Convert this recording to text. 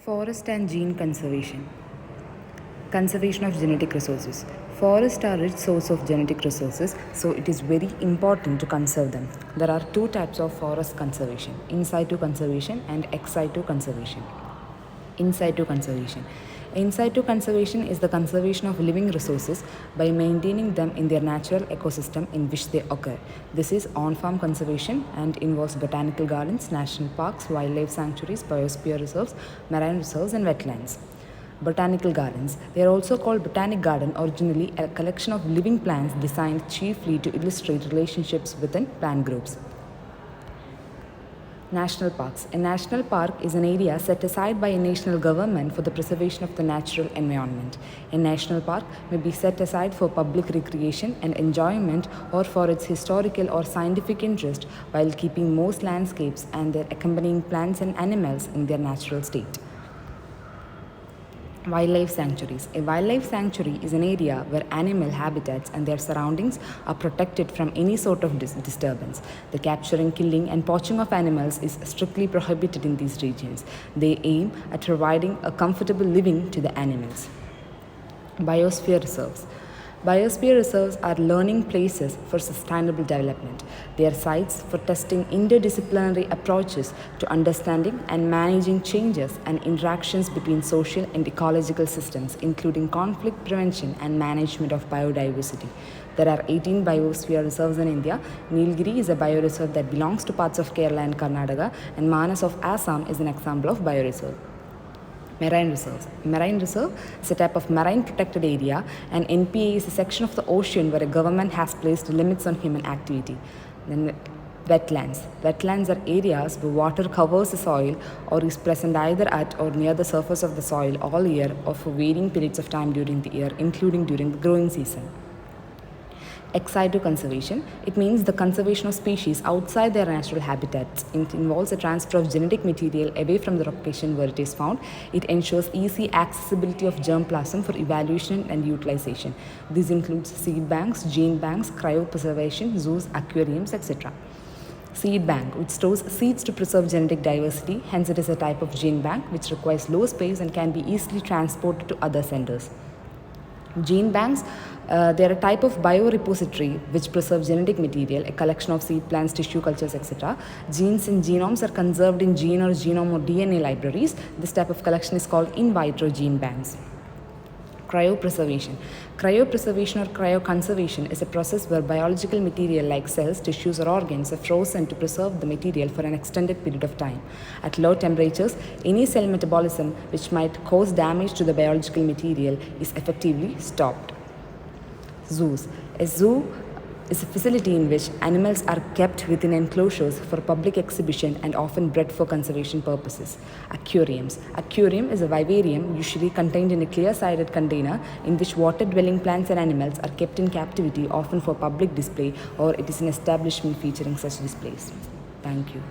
Forest and gene conservation. Conservation of genetic resources. Forests are rich source of genetic resources, so it is very important to conserve them. There are two types of forest conservation: in situ conservation and ex situ conservation. In situ conservation. In situ conservation is the conservation of living resources by maintaining them in their natural ecosystem in which they occur. This is on-farm conservation and involves botanical gardens, national parks, wildlife sanctuaries, biosphere reserves, marine reserves, and wetlands. Botanical gardens. They are also called botanic garden, originally a collection of living plants designed chiefly to illustrate relationships within plant groups. National parks. A national park is an area set aside by a national government for the preservation of the natural environment. A national park may be set aside for public recreation and enjoyment or for its historical or scientific interest while keeping most landscapes and their accompanying plants and animals in their natural state. Wildlife sanctuaries. A wildlife sanctuary is an area where animal habitats and their surroundings are protected from any sort of disturbance. The capturing, killing, and poaching of animals is strictly prohibited in these regions. They aim at providing a comfortable living to the animals. Biosphere reserves. Biosphere reserves are learning places for sustainable development. They are sites for testing interdisciplinary approaches to understanding and managing changes and interactions between social and ecological systems, including conflict prevention and management of biodiversity. There are 18 biosphere reserves in India. Nilgiri is a bioreserve that belongs to parts of Kerala and Karnataka, and Manas of Assam is an example of bioreserve. Marine reserves. Marine reserve is a type of marine protected area, and NPA is a section of the ocean where a government has placed limits on human activity. Then wetlands. Wetlands are areas where water covers the soil or is present either at or near the surface of the soil all year or for varying periods of time during the year, including during the growing season. Ex situ conservation. It means the conservation of species outside their natural habitats. It involves the transfer of genetic material away from the location where it is found. It ensures easy accessibility of germplasm for evaluation and utilization. This includes seed banks, gene banks, cryopreservation, zoos, aquariums, etc. Seed bank, which stores seeds to preserve genetic diversity. Hence, it is a type of gene bank which requires low space and can be easily transported to other centers. Gene banks, they are a type of biorepository which preserves genetic material, a collection of seed plants, tissue cultures, etc. Genes and genomes are conserved in gene or genome or DNA libraries. This type of collection is called in vitro gene banks. Cryopreservation. Cryopreservation or cryoconservation is a process where biological material like cells, tissues, or organs are frozen to preserve the material for an extended period of time. At low temperatures, any cell metabolism which might cause damage to the biological material is effectively stopped. Zoos. A zoo is a facility in which animals are kept within enclosures for public exhibition and often bred for conservation purposes. Aquariums. Aquarium is a vivarium usually contained in a clear-sided container in which water-dwelling plants and animals are kept in captivity, often for public display, or it is an establishment featuring such displays. Thank you.